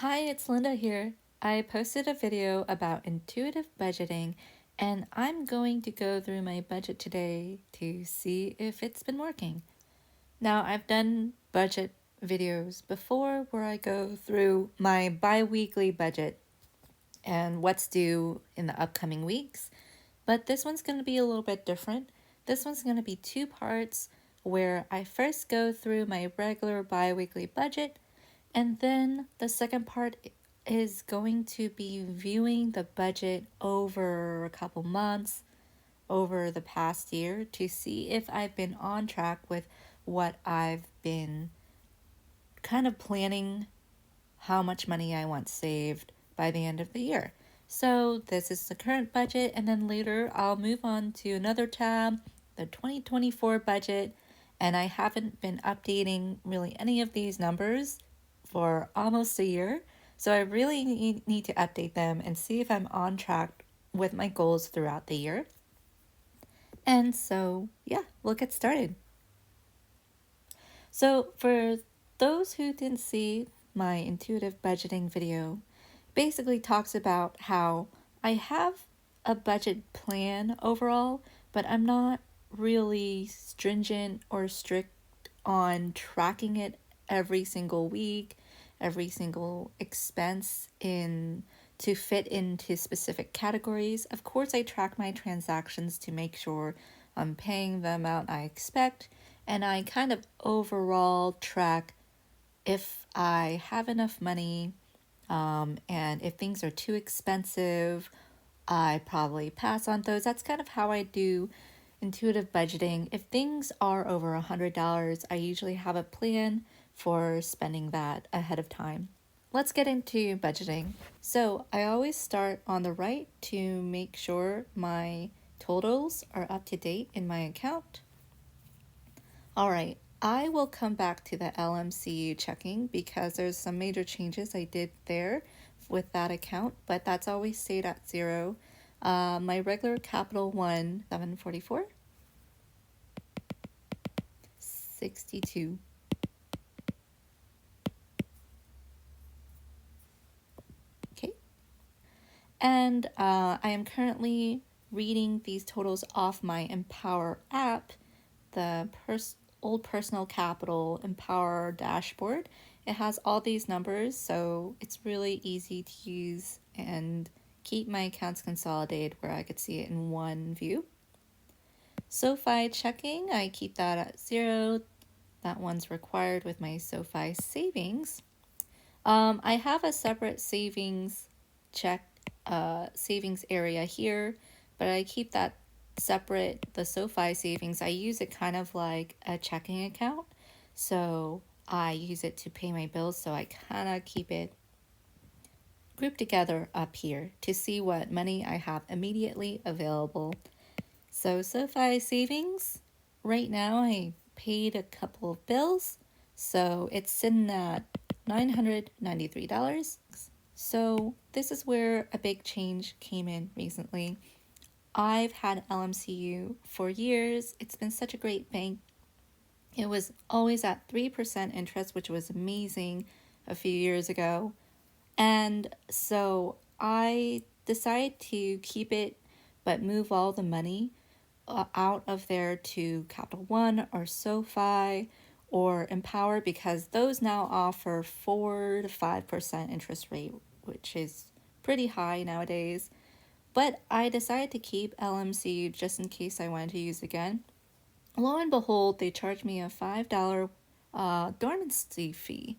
Hi, it's Linda here. I posted a video about intuitive budgeting, and I'm going to go through my budget today to see if it's been working. Now, I've done budget videos before where I go through my bi weekly budget and what's due in the upcoming weeks, but this one's going to be a little bit different. This one's going to be two parts where I first go through my regular bi weekly budget, and then the second part is going to be viewing the budget over a couple months, over the past year, to see if I've been on track with what I've been kind of planning, how much money I want saved by the end of the year. So, this is the current budget, and then later I'll move on to another tab, the 2024 budget, and I haven't been updating really any of these numbers for almost a year. So I really need to update them and see if I'm on track with my goals throughout the year. And so, yeah, we'll get started. So, for those who didn't see my intuitive budgeting video, basically talks about how I have a budget plan overall, but I'm not really stringent or strict on tracking it every single week, every single expense in to fit into specific categories. Of course, I track my transactions to make sure I'm paying the amount I expect, and I kind of overall track if I have enough money, and if things are too expensive, I probably pass on those. That's kind of how I do intuitive budgeting. If things are over $100, I usually have a plan for spending that ahead of time. Let's get into budgeting. So I always start on the right to make sure my totals are up to date in my account. All right, I will come back to the LMCU checking because there's some major changes I did there with that account, but that's always stayed at zero. My regular Capital One, 744, 62. Okay. And I am currently reading these totals off my Empower app, the Old Personal Capital Empower dashboard. It has all these numbers, so it's really easy to use and keep my accounts consolidated where I could see it in one view. SoFi checking, I keep that at zero. That one's required with my SoFi savings. I have a separate savings savings area here, but I keep that separate. The SoFi savings, I use it kind of like a checking account. So I use it to pay my bills, so I kind of keep it grouped together up here to see what money I have immediately available. So SoFi savings, right now I paid a couple of bills, so it's sitting at $993. So this is where a big change came in recently. I've had LMCU for years. It's been such a great bank. It was always at 3% interest, which was amazing a few years ago. And so I decided to keep it, but move all the money out of there to Capital One or SoFi or Empower, because those now offer 4 to 5% interest rate, which is pretty high nowadays. But I decided to keep LMC just in case I wanted to use again. Lo and behold, they charged me a $5 dormancy fee.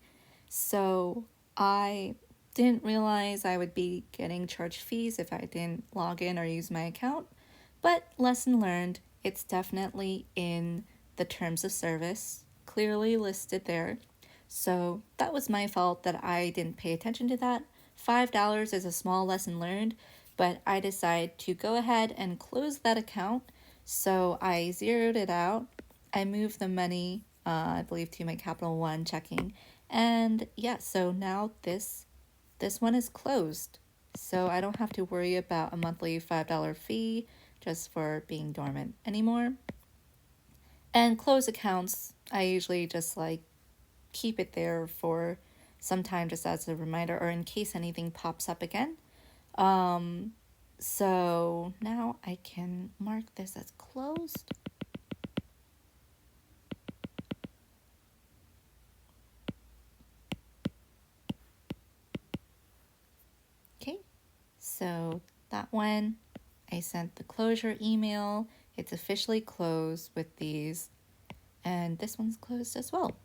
So I didn't realize I would be getting charged fees if I didn't log in or use my account. But lesson learned, it's definitely in the terms of service, clearly listed there. So that was my fault that I didn't pay attention to that. $5 is a small lesson learned, but I decided to go ahead and close that account. So I zeroed it out. I moved the money, I believe, to my Capital One checking. And yeah, so now this one is closed. So I don't have to worry about a monthly $5 fee just for being dormant anymore. And close accounts, I usually just like keep it there for sometime just as a reminder or in case anything pops up again. So now I can mark this as closed. Okay, so that one, I sent the closure email. It's officially closed with these, and this one's closed as well.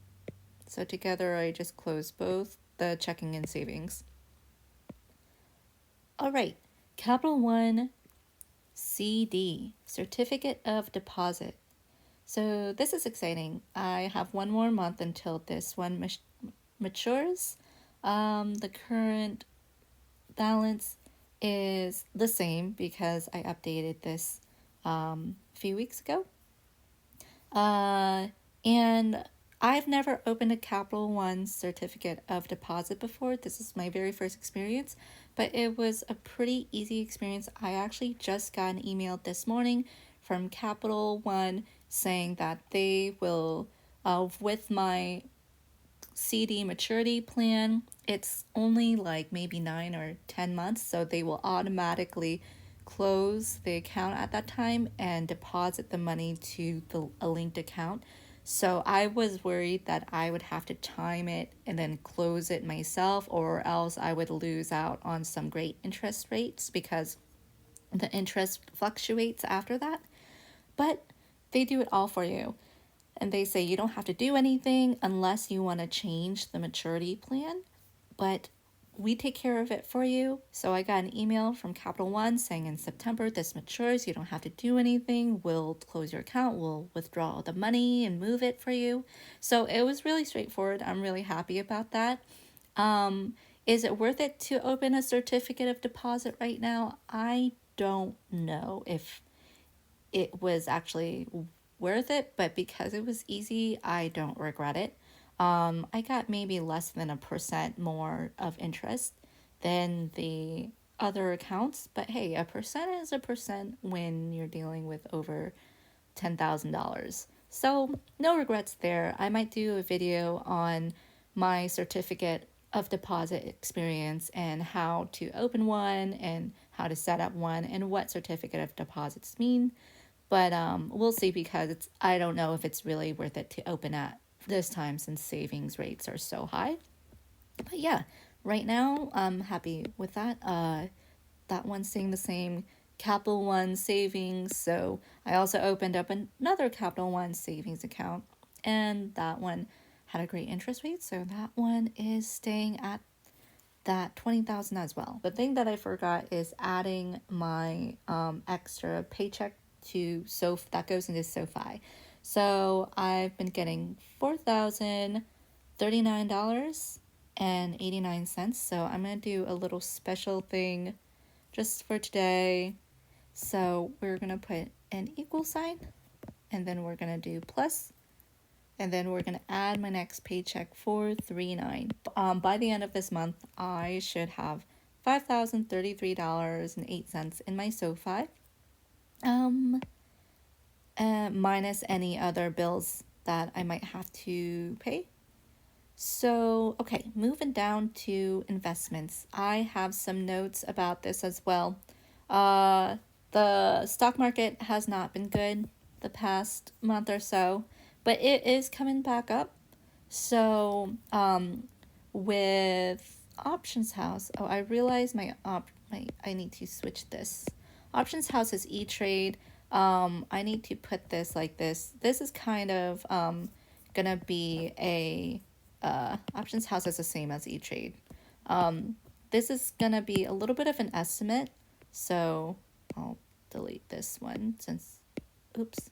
So together I just closed both the checking and savings. All right, Capital One CD, Certificate of Deposit. So this is exciting. I have one more month until this one matures. The current balance is the same because I updated this a few weeks ago. And I've never opened a Capital One certificate of deposit before. This is my very first experience, but it was a pretty easy experience. I actually just got an email this morning from Capital One saying that they will, with my CD maturity plan, it's only like maybe 9 or 10 months, so they will automatically close the account at that time and deposit the money to a linked account. So I was worried that I would have to time it and then close it myself, or else I would lose out on some great interest rates because the interest fluctuates after that. But they do it all for you. And they say you don't have to do anything unless you want to change the maturity plan, but we take care of it for you. So I got an email from Capital One saying in September this matures. You don't have to do anything. We'll close your account. We'll withdraw the money and move it for you. So it was really straightforward. I'm really happy about that. Is it worth it to open a certificate of deposit right now? I don't know if it was actually worth it, but because it was easy, I don't regret it. I got maybe less than 1% more of interest than the other accounts, but hey, 1% is 1% when you're dealing with over $10,000. So no regrets there. I might do a video on my certificate of deposit experience and how to open one and how to set up one and what certificate of deposits mean. But we'll see because I don't know if it's really worth it to open at this time since savings rates are so high. But yeah, right now I'm happy with that. That one's staying the same. Capital One savings. So I also opened up another Capital One savings account, and that one had a great interest rate. So that one is staying at that 20,000 as well. The thing that I forgot is adding my extra paycheck to that goes into SoFi. So I've been getting $4,039.89. So I'm gonna do a little special thing just for today. So we're gonna put an equal sign, and then we're gonna do plus, and then we're gonna add my next paycheck, 439. By the end of this month, I should have $5,033.08 in my SoFi. Minus any other bills that I might have to pay. So, okay, moving down to investments. I have some notes about this as well. The stock market has not been good the past month or so, but it is coming back up. So, with Options House, I realize I need to switch this. Options House is E-Trade. I need to put this like this. This is kind of gonna be a Options House is the same as E-Trade. This is gonna be a little bit of an estimate, so I'll delete this one since, oops,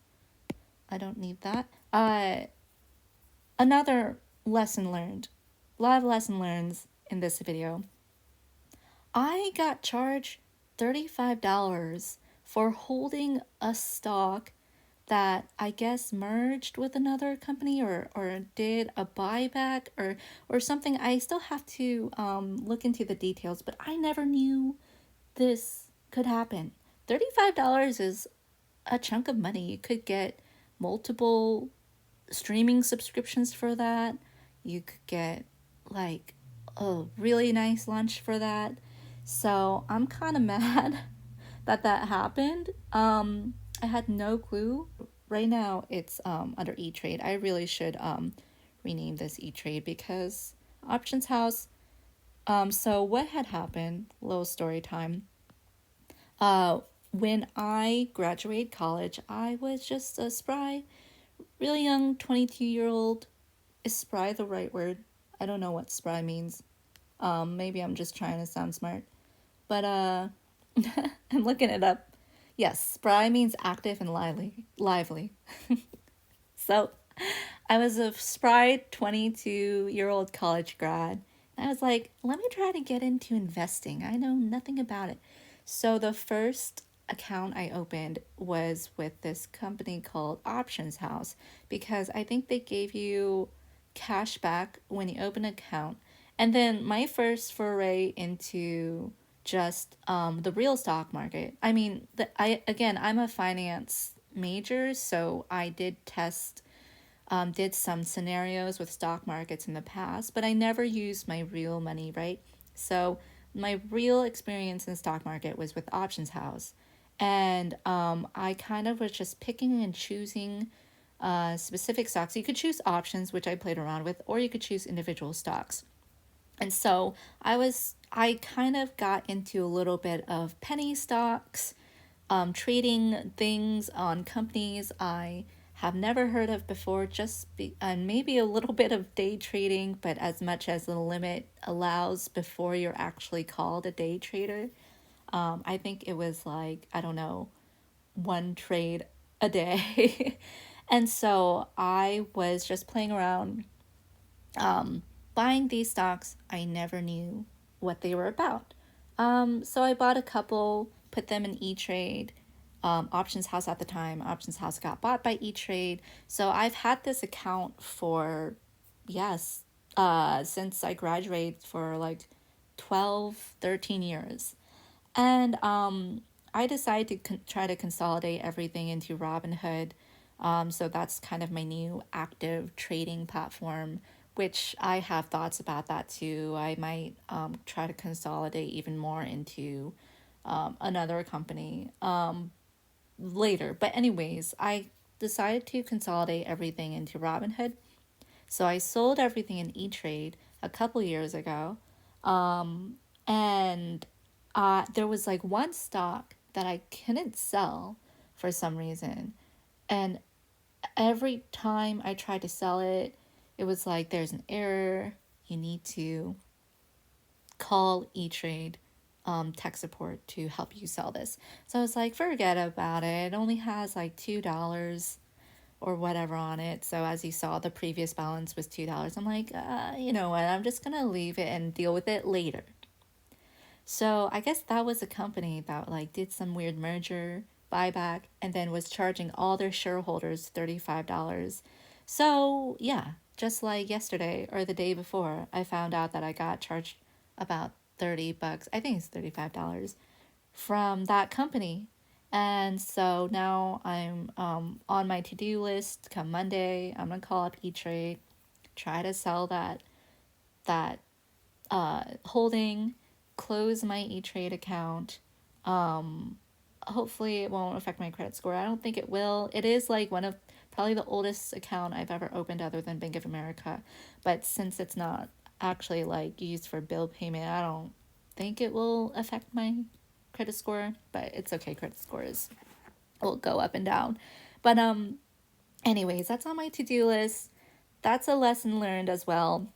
I don't need that. Another lesson learned. A lot of lesson learns in this video. I got charged $35 for holding a stock that I guess merged with another company or did a buyback or something. I still have to look into the details, but I never knew this could happen. $35 is a chunk of money. You could get multiple streaming subscriptions for that. You could get like a really nice lunch for that. So I'm kind of mad that that happened. I had no clue. Right now it's under E Trade. I really should rename this E Trade because Options House. So what had happened? Little story time. Uh, when I graduated college, I was just a spry, really young 22-year-old. Is spry the right word? I don't know what spry means. Maybe I'm just trying to sound smart. But I'm looking it up. Yes, spry means active and lively. Lively. So I was a spry 22-year-old college grad. And I was like, let me try to get into investing. I know nothing about it. So the first account I opened was with this company called Options House because I think they gave you cash back when you open an account. And then my first foray into just the real stock market. I mean, I'm a finance major, so I did some scenarios with stock markets in the past, but I never used my real money, right? So my real experience in the stock market was with Options House. And I kind of was just picking and choosing specific stocks. You could choose options, which I played around with, or you could choose individual stocks. And so I kind of got into a little bit of penny stocks, trading things on companies I have never heard of before, and maybe a little bit of day trading, but as much as the limit allows before you're actually called a day trader. I think it was like, I don't know, one trade a day. And so I was just playing around, buying these stocks. I never knew what they were about. So I bought a couple, put them in E Trade. Options House at the time. Options House got bought by E Trade. So I've had this account for, yes, since I graduated for like 12, 13 years. And I decided to try to consolidate everything into Robinhood. So that's kind of my new active trading platform, which I have thoughts about that too. I might try to consolidate even more into another company later. But, anyways, I decided to consolidate everything into Robinhood. So I sold everything in E Trade a couple years ago. And there was like one stock that I couldn't sell for some reason. And every time I tried to sell it, it was like, there's an error. You need to call E Trade tech support to help you sell this. So I was like, forget about it. It only has like $2 or whatever on it. So as you saw, the previous balance was $2. I'm like, you know what? I'm just gonna leave it and deal with it later. So I guess that was a company that like did some weird merger buyback and then was charging all their shareholders $35. So yeah, just like yesterday or the day before, I found out that I got charged about $30. I think it's $35 from that company. And so now I'm on my to-do list come Monday. I'm gonna call up E-Trade, try to sell that holding, close my E-Trade account. Hopefully it won't affect my credit score. I don't think it will. It is like one of probably the oldest account I've ever opened other than Bank of America. But since it's not actually like used for bill payment, I don't think it will affect my credit score, but it's okay. Credit scores will go up and down. But anyways, that's on my to-do list. That's a lesson learned as well.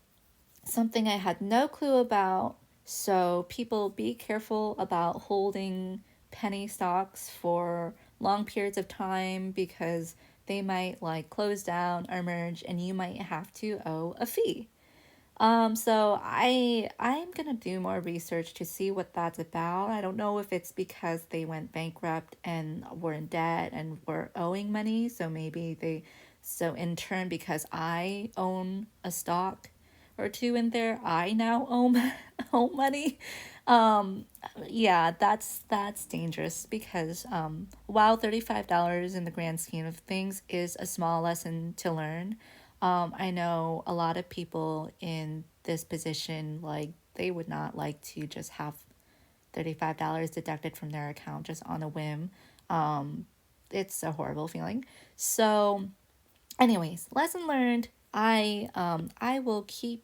Something I had no clue about. So people be careful about holding penny stocks for long periods of time because they might like close down or merge and you might have to owe a fee. So I'm gonna do more research to see what that's about. I don't know if it's because they went bankrupt and were in debt and were owing money. So in turn, because I own a stock or two in there, I now owe owe money. Um, yeah, that's dangerous because while $35 in the grand scheme of things is a small lesson to learn, I know a lot of people in this position, like they would not like to just have $35 deducted from their account just on a whim. It's a horrible feeling. So anyways, lesson learned. I will keep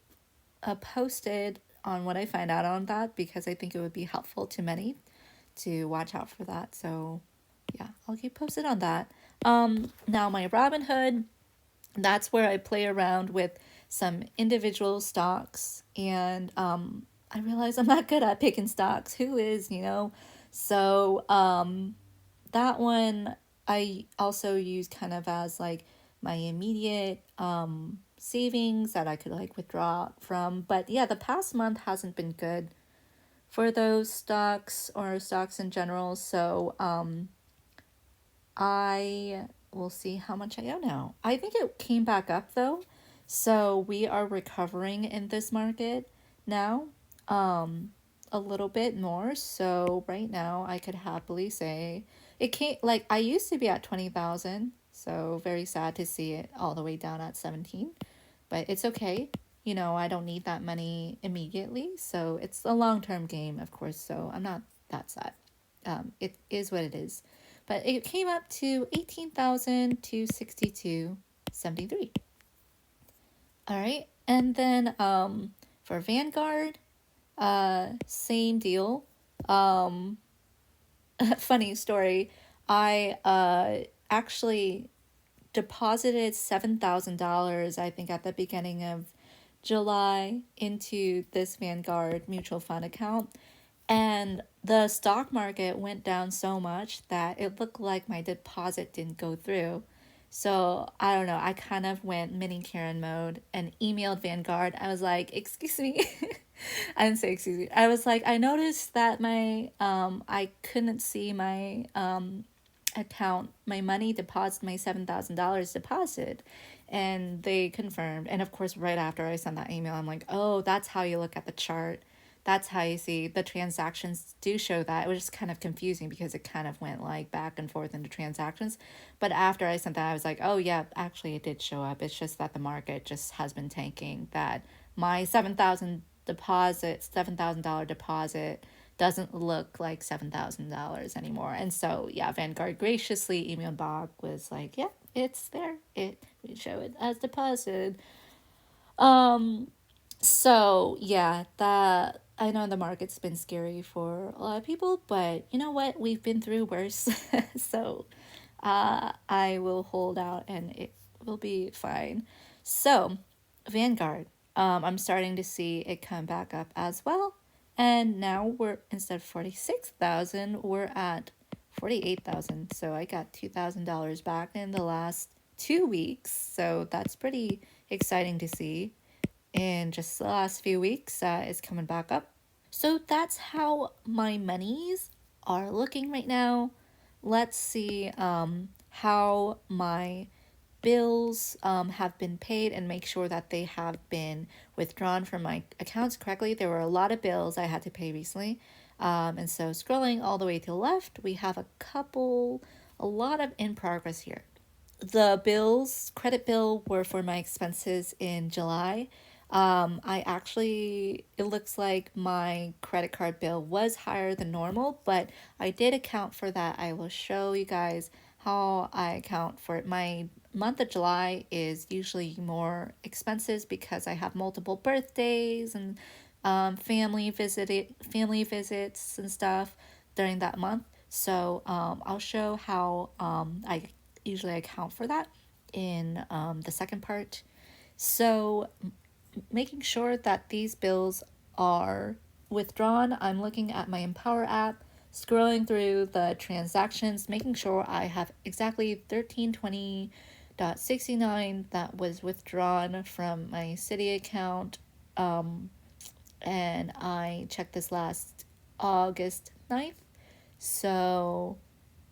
posted on what I find out on that, because I think it would be helpful to many to watch out for that. So yeah, I'll keep posted on that. Now my Robinhood, that's where I play around with some individual stocks, and I realize I'm not good at picking stocks. Who is, you know? So that one I also use kind of as like my immediate savings that I could like withdraw from. But yeah, the past month hasn't been good for those stocks or stocks in general. So I will see how much I owe now. I think it came back up though. So we are recovering in this market now. A little bit more. So right now I could happily say it can't, like I used to be at 20,000. So very sad to see it all the way down at 17. But it's okay. You know, I don't need that money immediately. So it's a long-term game, of course. So I'm not that sad. It is what it is. But it came up to 18,262.73. All right. And then for Vanguard, same deal. Funny story. I actually deposited $7,000, I think, at the beginning of July into this Vanguard mutual fund account. And the stock market went down so much that it looked like my deposit didn't go through. So I don't know. I kind of went mini Karen mode and emailed Vanguard. I was like, "Excuse me." I didn't say excuse me. I was like, I noticed that my I couldn't see my account, my money deposit, my $7,000 deposit, and they confirmed. And of course, right after I sent that email, I'm like, oh, that's how you look at the chart. That's how you see the transactions do show that. It was just kind of confusing because it kind of went like back and forth into transactions. But after I sent that, I was like, oh yeah, actually it did show up. It's just that the market just has been tanking, that my $7,000 deposit doesn't look like $7,000 anymore. And so yeah, Vanguard graciously emailed Bob, was like, yeah, it's there. We show it as deposited. So yeah, that, I know the market's been scary for a lot of people, but you know what? We've been through worse. So I will hold out and it will be fine. So Vanguard, I'm starting to see it come back up as well. And now we're, instead of 46,000, we're at 48,000. So I got $2,000 back in the last 2 weeks. So that's pretty exciting to see. In just the last few weeks, it's coming back up. So that's how my monies are looking right now. Let's see how my bills have been paid and make sure that they have been withdrawn from my accounts correctly. There were a lot of bills I had to pay recently. And so scrolling all the way to the left, we have a lot of in progress here. The bills, credit bill, were for my expenses in July. It looks like my credit card bill was higher than normal, but I did account for that. I will show you guys how I account for it. My month of July is usually more expenses because I have multiple birthdays and family visits and stuff during that month. So I'll show how I usually account for that in the second part. So making sure that these bills are withdrawn, I'm looking at my Empower app, scrolling through the transactions, making sure I have exactly 1320.69 that was withdrawn from my Citi account. And I checked this last August 9th. So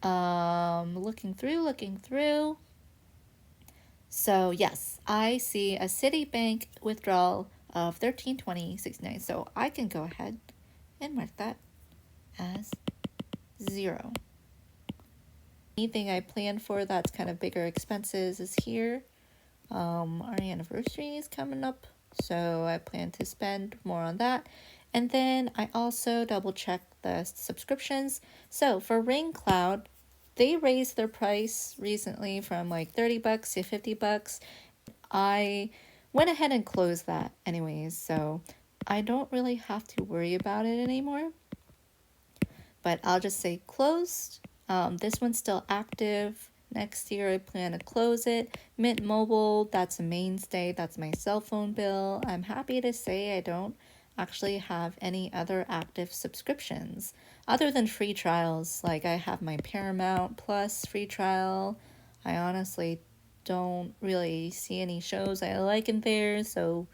looking through. So yes, I see a Citibank withdrawal of 1320.69. So I can go ahead and mark that as 0. Anything I planned for that's kind of bigger expenses is here. Our anniversary is coming up So I plan to spend more on that. And then I also double check the subscriptions. So for Ring Cloud, they raised their price recently from like $30 to $50. I went ahead and closed that anyways, so I don't really have to worry about it anymore. But I'll just say closed. This one's still active. Next year I plan to close it. Mint Mobile, that's a mainstay. That's my cell phone bill. I'm happy to say I don't actually have any other active subscriptions other than free trials. Like I have my Paramount Plus free trial. I honestly don't really see any shows I like in there, so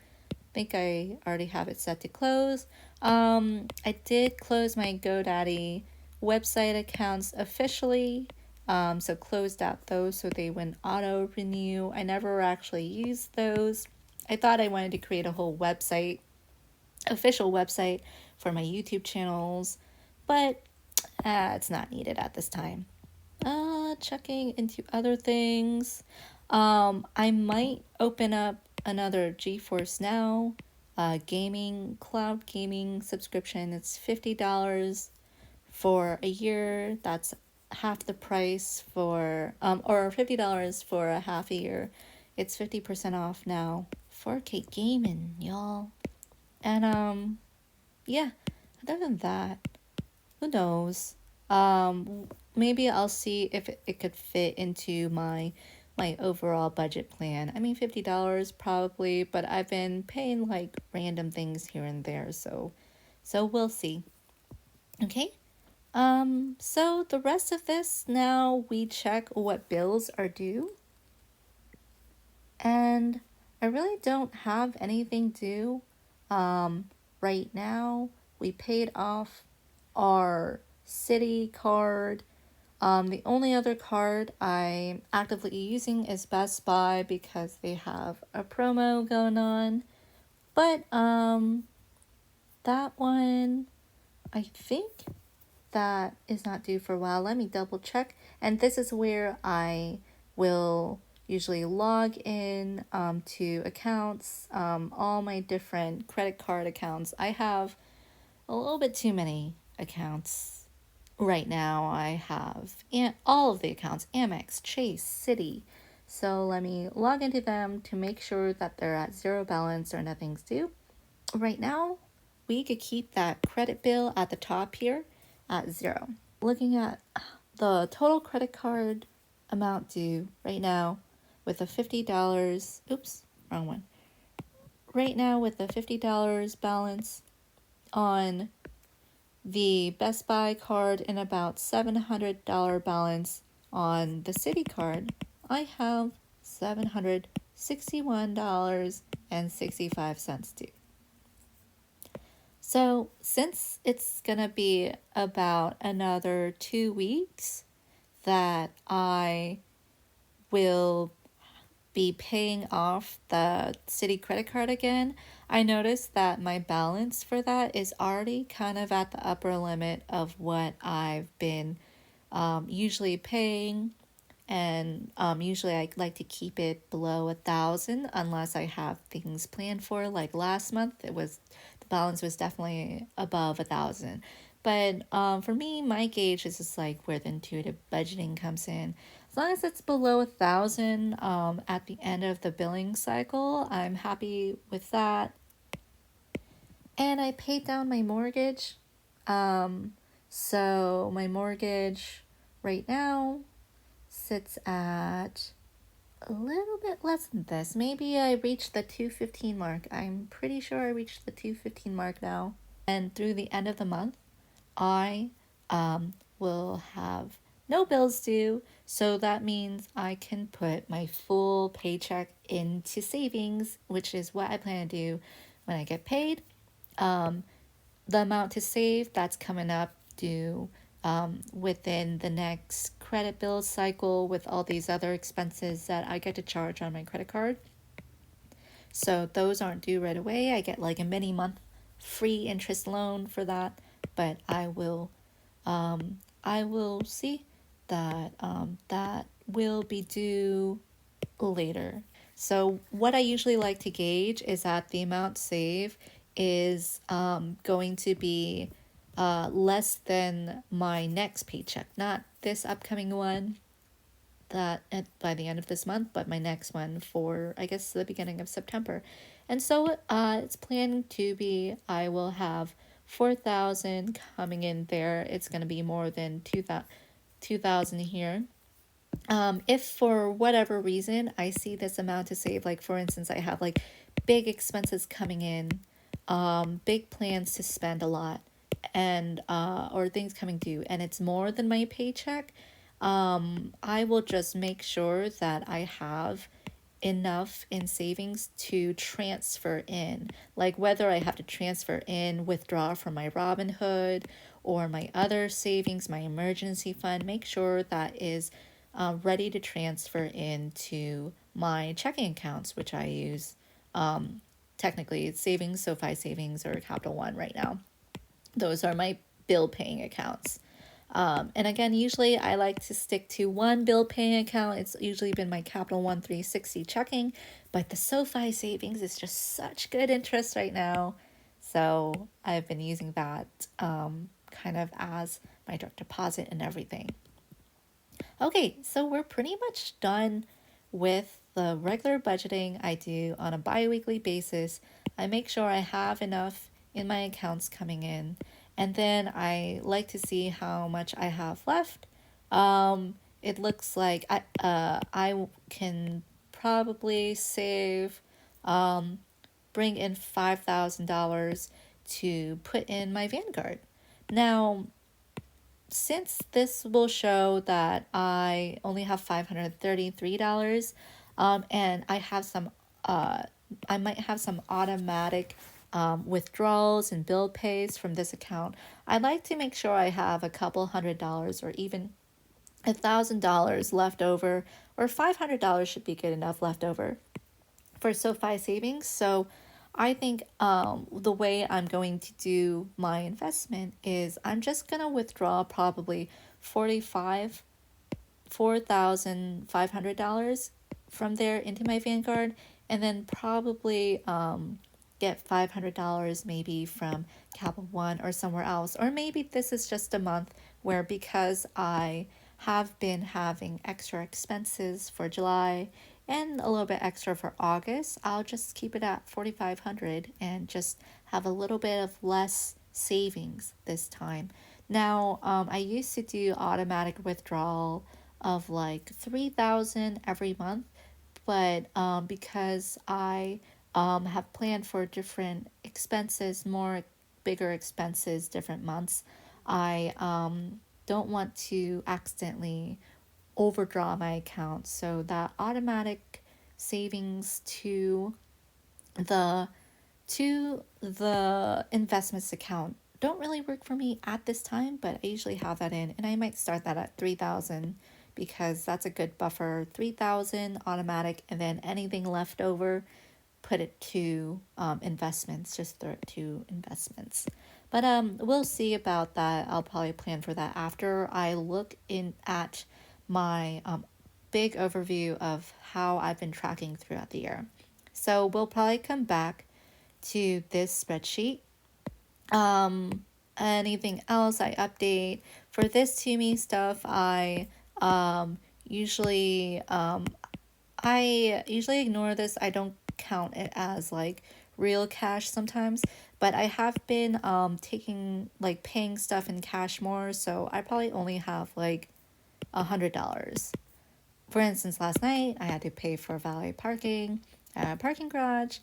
think I already have it set to close. I did close my GoDaddy website accounts officially. So closed out those so they wouldn't auto renew. I never actually used those. I thought I wanted to create a whole website, official website for my YouTube channels, but it's not needed at this time. Checking into other things. I might open up another GeForce Now gaming cloud gaming subscription. It's $50 for a year. That's half the price for or $50 for a half a year. It's 50% off now. 4K gaming, y'all. And yeah, other than that, who knows? Maybe I'll see if it could fit into my overall budget plan. I mean, $50 probably, but I've been paying like random things here and there, so we'll see. Okay. So the rest of this now we check what bills are due. And I really don't have anything due. Right now we paid off our city card. The only other card I'm actively using is Best Buy because they have a promo going on. But that one, I think that is not due for a while. Let me double check. And this is where I will usually log in to accounts, all my different credit card accounts. I have a little bit too many accounts right now. I have all of the accounts, Amex, Chase, Citi. So let me log into them to make sure that they're at zero balance or nothing's due. Right now, we could keep that credit bill at the top here at zero. Looking at the total credit card amount due right now with a $50, oops, wrong one. Right now with a $50 balance on the Best Buy card and about $700 balance on the Citi card, I have $761.65 due. So since it's gonna be about another 2 weeks that I will be paying off the Citi credit card again, I noticed that my balance for that is already kind of at the upper limit of what I've been usually paying. And usually I like to keep it below 1,000 unless I have things planned for. Like last month, the balance was definitely above 1,000. But for me, my gauge is just like where the intuitive budgeting comes in. As long as it's below 1,000 at the end of the billing cycle, I'm happy with that. And I paid down my mortgage. So my mortgage right now sits at a little bit less than this. Maybe I reached the 215 mark. I'm pretty sure I reached the 215 mark now. And through the end of the month, I will have no bills due. So that means I can put my full paycheck into savings, which is what I plan to do when I get paid. The amount to save that's coming up due within the next credit bill cycle with all these other expenses that I get to charge on my credit card. So those aren't due right away. I get like a mini month free interest loan for that, but I will see that that will be due later. So what I usually like to gauge is that the amount saved is going to be less than my next paycheck, not this upcoming one that by the end of this month, but my next one for, I guess, the beginning of September. And so it's planned to be, I will have 4,000 coming in there. It's going to be more than 2,000 here. If for whatever reason I see this amount to save, like for instance, I have like big expenses coming in, big plans to spend a lot, and or things coming due, and it's more than my paycheck, I will just make sure that I have enough in savings to transfer in, like whether I have to transfer in, withdraw from my Robinhood or my other savings, my emergency fund, make sure that is ready to transfer into my checking accounts, which I use. Technically, it's savings, SoFi savings, or Capital One right now. Those are my bill paying accounts. And again, usually I like to stick to one bill paying account. It's usually been my Capital One 360 checking, but the SoFi savings is just such good interest right now. So I've been using that kind of as my direct deposit and everything. Okay, so we're pretty much done with the regular budgeting I do on a bi-weekly basis. I make sure I have enough in my accounts coming in, and then I like to see how much I have left. It looks like I can probably save, bring in $5,000 to put in my Vanguard. Now, since this will show that I only have $533, and I might have some automatic withdrawals and bill pays from this account, I'd like to make sure I have a couple $100 or even $1,000 left over, or $500 should be good enough left over for SoFi savings. So I think the way I'm going to do my investment is I'm just going to withdraw probably $4,500 from there into my Vanguard, and then probably get $500 maybe from Capital One or somewhere else. Or maybe this is just a month where, because I have been having extra expenses for July and a little bit extra for August, I'll just keep it at 4,500 and just have a little bit of less savings this time. Now, I used to do automatic withdrawal of like 3,000 every month, but because I have planned for different expenses, more bigger expenses, different months, I don't want to accidentally overdraw my account. So that automatic savings the the investments account don't really work for me at this time, but I usually have that in, and I might start that at 3,000 because that's a good buffer. 3,000 automatic, and then anything left over, put it to investments. Just throw it to investments. But we'll see about that. I'll probably plan for that after I look in at my big overview of how I've been tracking throughout the year. So we'll probably come back to this spreadsheet. Anything else I update for this to me stuff, usually I usually ignore this. I don't count it as like real cash sometimes, but I have been taking, like, paying stuff in cash more, so I probably only have like $100. For instance, last night I had to pay for valet parking at a parking garage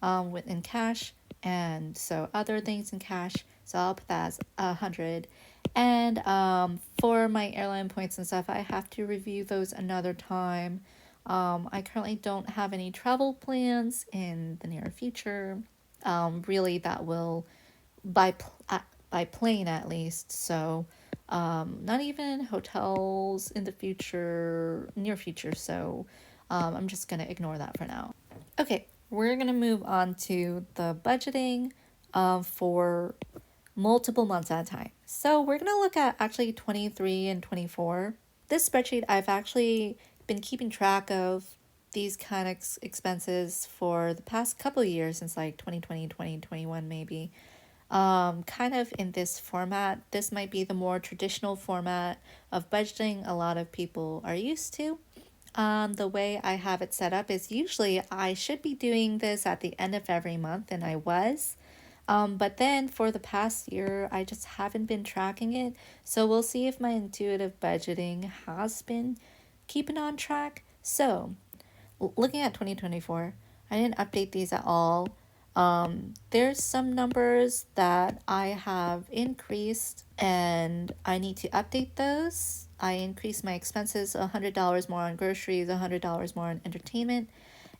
in cash, and so other things in cash. So I'll put that as 100. And for my airline points and stuff, I have to review those another time. I currently don't have any travel plans in the near future. Really, that will by plane at least. So not even hotels in the near future. So I'm just gonna ignore that for now. Okay, we're gonna move on to the budgeting for multiple months at a time. So we're gonna look at actually 23 and 24. This spreadsheet I've actually been keeping track of these kind of expenses for the past couple years, since like 2020, 2021 maybe. Kind of in this format. This might be the more traditional format of budgeting a lot of people are used to. The way I have it set up is usually I should be doing this at the end of every month, and I was. But then for the past year, I just haven't been tracking it. So we'll see if my intuitive budgeting has been keeping on track. So, looking at 2024, I didn't update these at all. There's some numbers that I have increased and I need to update those. I increased my expenses $100 more on groceries, $100 more on entertainment,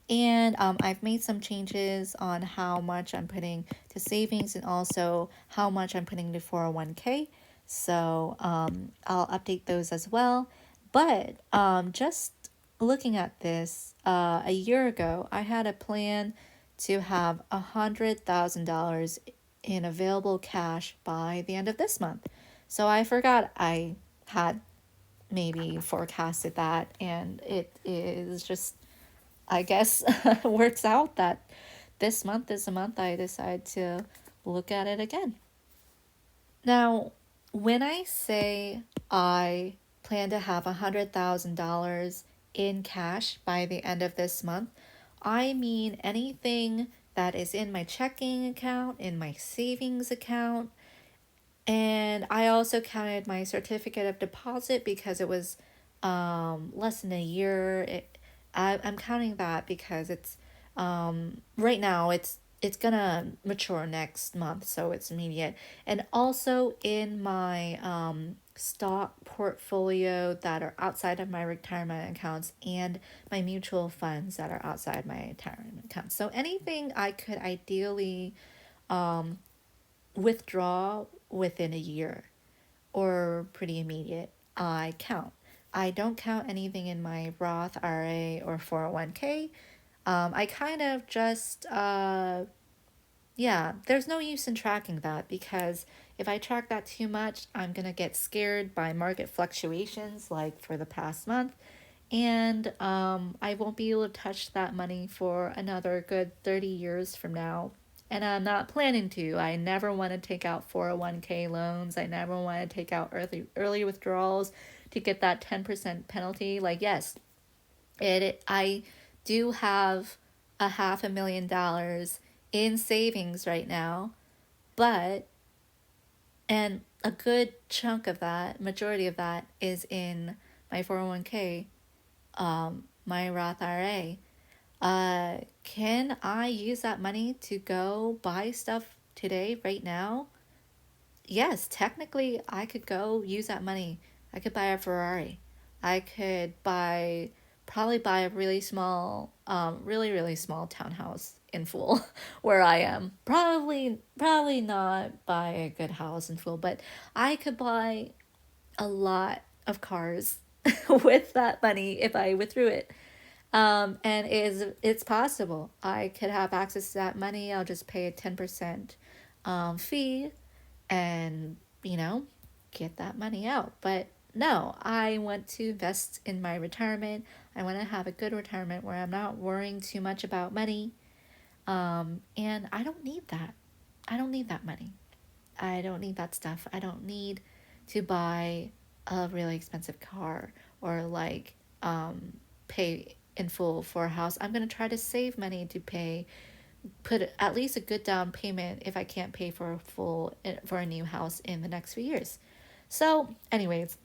and I've made some changes on how much I'm putting to savings and also how much I'm putting to 401k. So I'll update those as well. But just looking at this, a year ago, I had a plan to have $100,000 in available cash by the end of this month. So I forgot I had maybe forecasted that, and it is just, I guess, works out that this month is the month I decide to look at it again. Now, when I say I plan to have $100,000 in cash by the end of this month, I mean anything that is in my checking account, in my savings account, and I also counted my certificate of deposit because it was less than a year. I'm counting that because it's right now it's gonna mature next month, so it's immediate. And also in my stock portfolio that are outside of my retirement accounts and my mutual funds that are outside my retirement accounts. So anything I could ideally withdraw within a year or pretty immediate, I count. I don't count anything in my Roth IRA or 401k. I kind of just, yeah, there's no use in tracking that because if I track that too much, I'm going to get scared by market fluctuations like for the past month. And I won't be able to touch that money for another good 30 years from now. And I'm not planning to. I never want to take out 401k loans. I never want to take out early withdrawals to get that 10% penalty. Like, yes, I do have a $500,000 in savings right now, but and a good chunk of that, majority of that is in my 401k, my Roth IRA. Can I use that money to go buy stuff today, right now? Yes, technically, I could go use that money. I could buy a Ferrari. I could probably buy a really small, really, really small townhouse in full where I am. Probably not buy a good house in full, but I could buy a lot of cars with that money if I withdrew it. And it's possible. I could have access to that money. I'll just pay a 10% fee and, get that money out. But no, I want to invest in my retirement. I want to have a good retirement where I'm not worrying too much about money. And I don't need that. I don't need that money. I don't need that stuff. I don't need to buy a really expensive car or like pay in full for a house. I'm going to try to save money to put at least a good down payment if I can't pay for a new house in the next few years. So, anyways,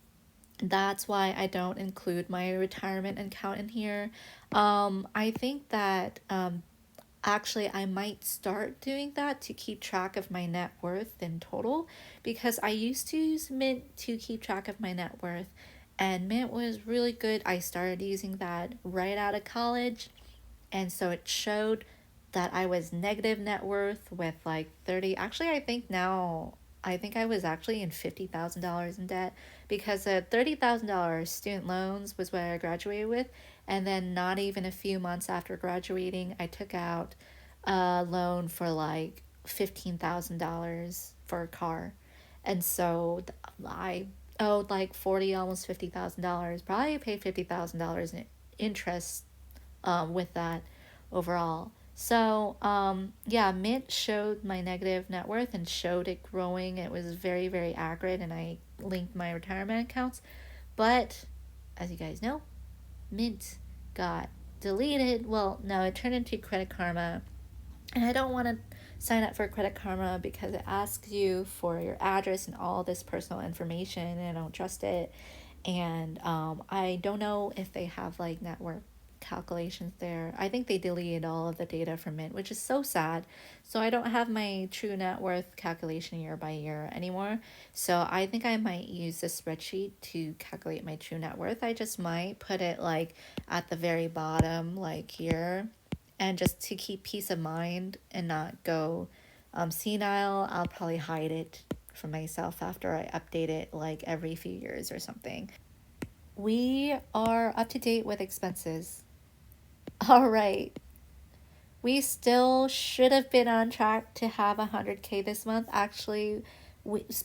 that's why I don't include my retirement account in here. I think that actually I might start doing that to keep track of my net worth in total because I used to use Mint to keep track of my net worth, and Mint was really good. I started using that right out of college, and so it showed that I was negative net worth with like 30. Actually, I think I was actually in $50,000 in debt because the $30,000 student loans was what I graduated with. And then, not even a few months after graduating, I took out a loan for like $15,000 for a car. And so I owed like 40, almost $50,000. Probably paid $50,000 in interest with that overall. So, yeah, Mint showed my negative net worth and showed it growing. It was very, very accurate, and I linked my retirement accounts. But, as you guys know, Mint got deleted. Well, no, it turned into Credit Karma. And I don't want to sign up for Credit Karma because it asks you for your address and all this personal information, and I don't trust it. And I don't know if they have like network calculations there. I think they deleted all of the data from it, which is so sad. So I don't have my true net worth calculation year by year anymore. So I think I might use this spreadsheet to calculate my true net worth. I just might put it like at the very bottom, like here, and just to keep peace of mind and not go senile. I'll probably hide it from myself after I update it like every few years or something. We are up to date with expenses. All right. We still should have been on track to have 100K this month. Actually,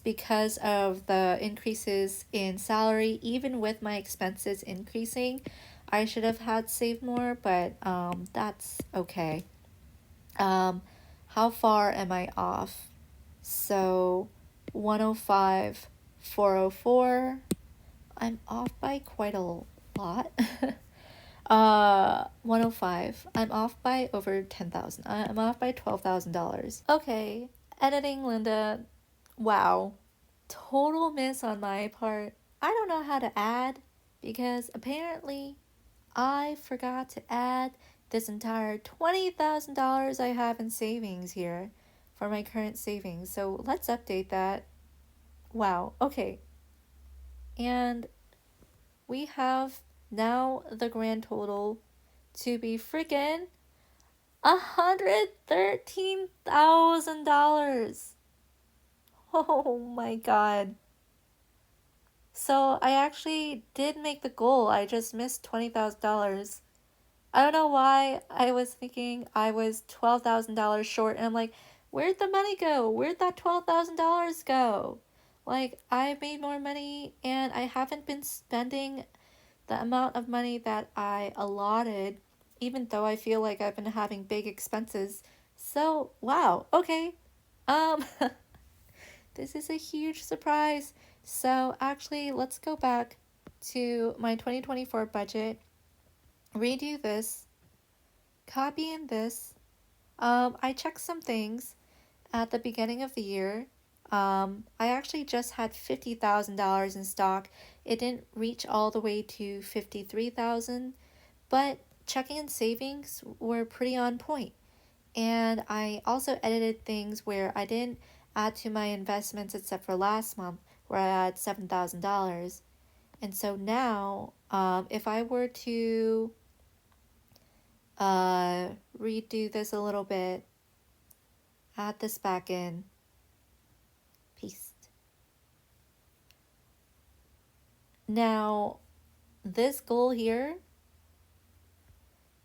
because of the increases in salary, even with my expenses increasing, I should have had saved more, but that's okay. How far am I off? So 105, 404. I'm off by quite a lot. 105. I'm off by over 10,000. I'm off by $12,000. Okay, editing Linda. Wow. Total miss on my part. I don't know how to add because apparently I forgot to add this entire $20,000 I have in savings here for my current savings. So let's update that. Wow. Okay. And we have now the grand total to be freaking $113,000. Oh my god. So I actually did make the goal. I just missed $20,000. I don't know why I was thinking I was $12,000 short, and I'm like, where'd the money go? Where'd that $12,000 go? Like, I made more money and I haven't been spending the amount of money that I allotted, even though I feel like I've been having big expenses. So, wow, okay. Um, this is a huge surprise. So, actually, let's go back to my 2024 budget, redo this, copy in this. I checked some things at the beginning of the year. I actually just had $50,000 in stock. It didn't reach all the way to 53,000, but checking and savings were pretty on point. And I also edited things where I didn't add to my investments except for last month where I had $7,000. And so now, if I were to redo this a little bit, add this back in, paste. Now, this goal here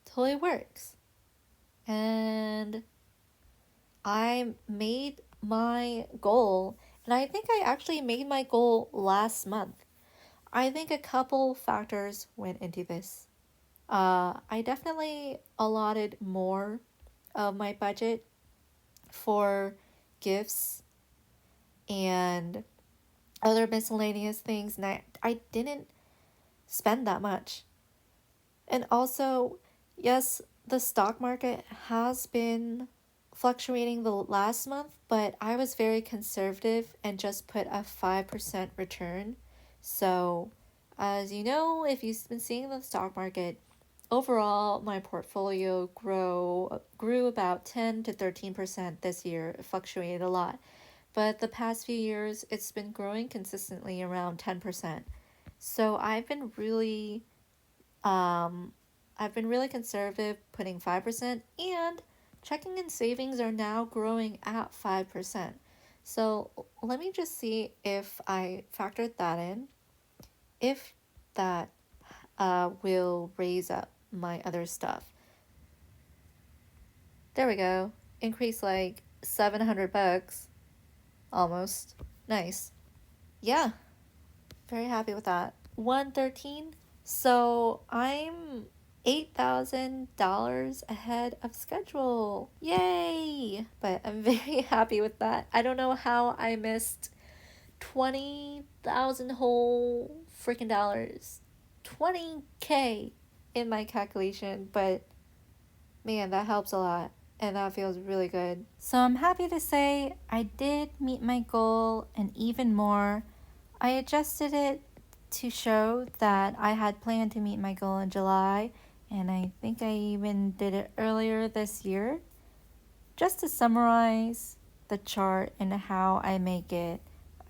totally works. And I made my goal, and I think I actually made my goal last month. I think a couple factors went into this. I definitely allotted more of my budget for gifts and other miscellaneous things, and I didn't spend that much. And also, yes, the stock market has been fluctuating the last month, but I was very conservative and just put a 5% return. So, as you know, if you've been seeing the stock market, overall my portfolio grew about 10 to 13% this year. It fluctuated a lot. But the past few years it's been growing consistently around 10%. So um I've been really conservative, putting 5%, and checking and savings are now growing at 5%. So let me just see if I factored that in, if that will raise up my other stuff. There we go. Increase like $700 almost. Nice. Yeah, very happy with that. 113. So I'm $8,000 ahead of schedule. Yay! But I'm very happy with that. I don't know how I missed 20,000 whole freaking dollars. 20K in my calculation, but man, that helps a lot and that feels really good. So I'm happy to say I did meet my goal and even more. I adjusted it to show that I had planned to meet my goal in July, and I think I even did it earlier this year. Just to summarize the chart and how I make it,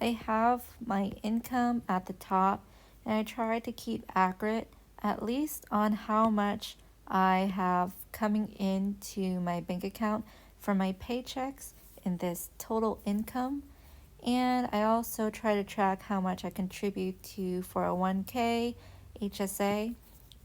I have my income at the top, and I try to keep accurate at least on how much I have coming into my bank account from my paychecks in this total income. And I also try to track how much I contribute to 401k, HSA.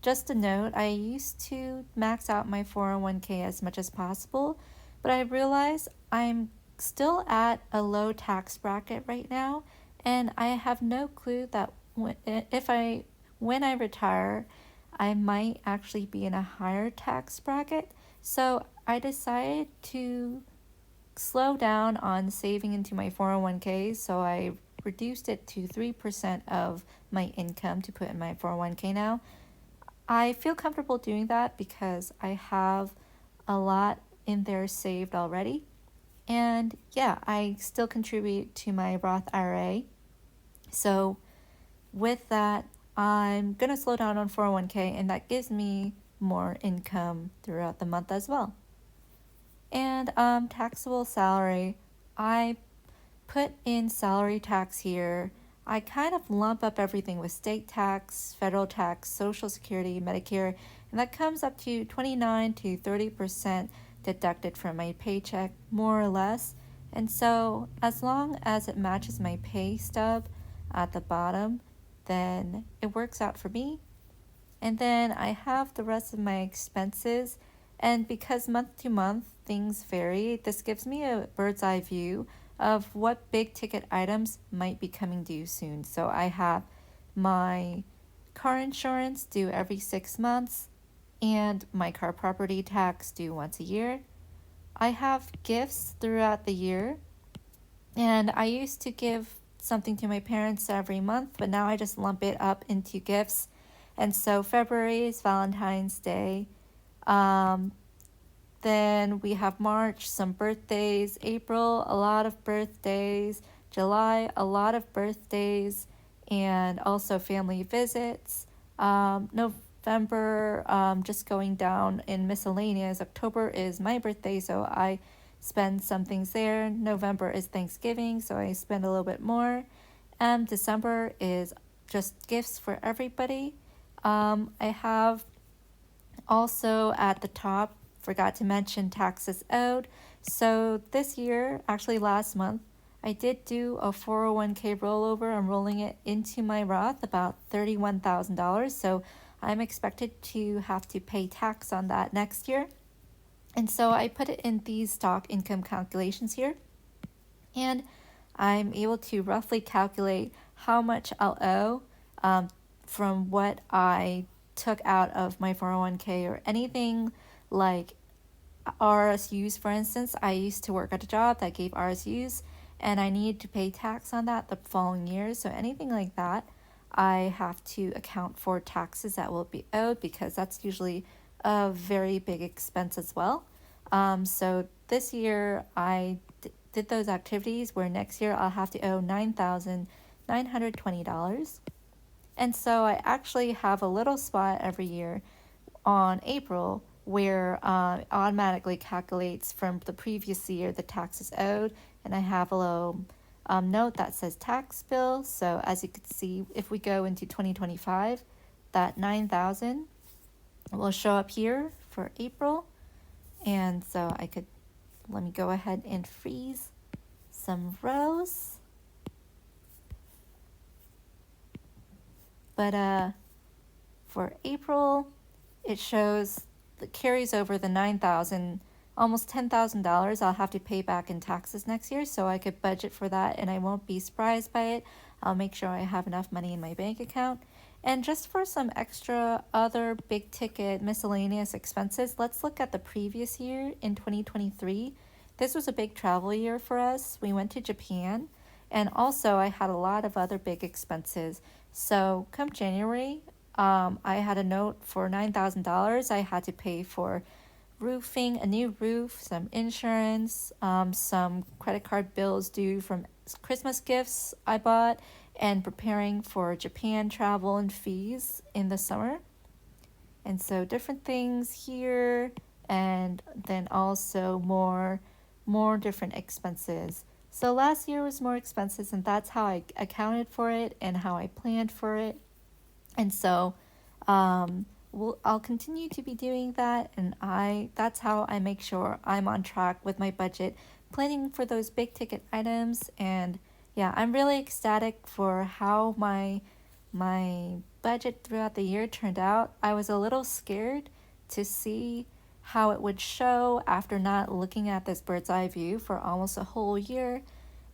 Just a note, I used to max out my 401k as much as possible, but I realize I'm still at a low tax bracket right now, and I have no clue that when I retire, I might actually be in a higher tax bracket. So I decided to slow down on saving into my 401k, so I reduced it to 3% of my income to put in my 401k now. I feel comfortable doing that because I have a lot in there saved already. And yeah, I still contribute to my Roth IRA. So with that, I'm going to slow down on 401k, and that gives me more income throughout the month as well. And taxable salary, I put in salary tax here. I kind of lump up everything with state tax, federal tax, Social Security, Medicare, and that comes up to 29 to 30% deducted from my paycheck, more or less. And so, as long as it matches my pay stub at the bottom, then it works out for me. And then I have the rest of my expenses. And because month to month things vary, this gives me a bird's eye view of what big ticket items might be coming due soon. So I have my car insurance due every 6 months and my car property tax due once a year. I have gifts throughout the year, and I used to give something to my parents every month, but now I just lump it up into gifts. And so February is Valentine's Day. Then we have March, some birthdays. April, a lot of birthdays. July, a lot of birthdays, and also family visits. November, just going down in miscellaneous. October is my birthday, so I spend some things there. November is Thanksgiving, so I spend a little bit more. December is just gifts for everybody. I have also at the top, forgot to mention taxes owed. So this year, actually last month, I did do a 401k rollover. I'm rolling it into my Roth, about $31,000. So I'm expected to have to pay tax on that next year. And so I put it in these stock income calculations here. And I'm able to roughly calculate how much I'll owe from what I took out of my 401k or anything like RSUs, for instance. I used to work at a job that gave RSUs, and I need to pay tax on that the following year. So anything like that, I have to account for taxes that will be owed, because that's usually a very big expense as well. So this year I did those activities, where next year I'll have to owe $9,920. And so I actually have a little spot every year on April where it automatically calculates from the previous year the taxes owed, and I have a little note that says tax bill. So as you can see, if we go into 2025, that 9,000 will show up here for April. And so let me go ahead and freeze some rows. But for April, it shows carries over the 9,000, almost $10,000 I'll have to pay back in taxes next year. So I could budget for that, and I won't be surprised by it. I'll make sure I have enough money in my bank account. And just for some extra other big ticket miscellaneous expenses, let's look at the previous year in 2023. This was a big travel year for us. We went to Japan, and also I had a lot of other big expenses. So come January, I had a note for $9,000 I had to pay for roofing, a new roof, some insurance, some credit card bills due from Christmas gifts I bought, and preparing for Japan travel and fees in the summer. And so different things here, and then also more different expenses. So last year was more expenses, and that's how I accounted for it and how I planned for it. And so I'll continue to be doing that, and that's how I make sure I'm on track with my budget, planning for those big ticket items. And yeah, I'm really ecstatic for how my budget throughout the year turned out. I was a little scared to see how it would show after not looking at this bird's eye view for almost a whole year.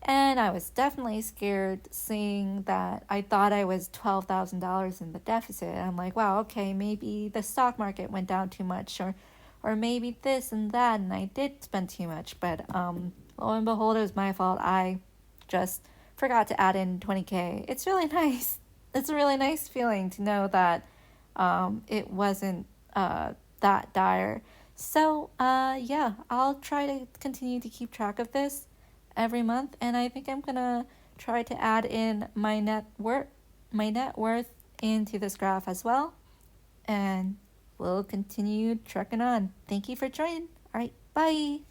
And I was definitely scared seeing that I thought I was $12,000 in the deficit. I'm like, wow, okay, maybe the stock market went down too much, or maybe this and that, and I did spend too much. But lo and behold, it was my fault. I just forgot to add in 20K. It's really nice. It's a really nice feeling to know that it wasn't that dire. So yeah, I'll try to continue to keep track of this every month, and I think I'm gonna try to add in my net worth into this graph as well, and we'll continue trucking on. Thank you for joining. All right, bye.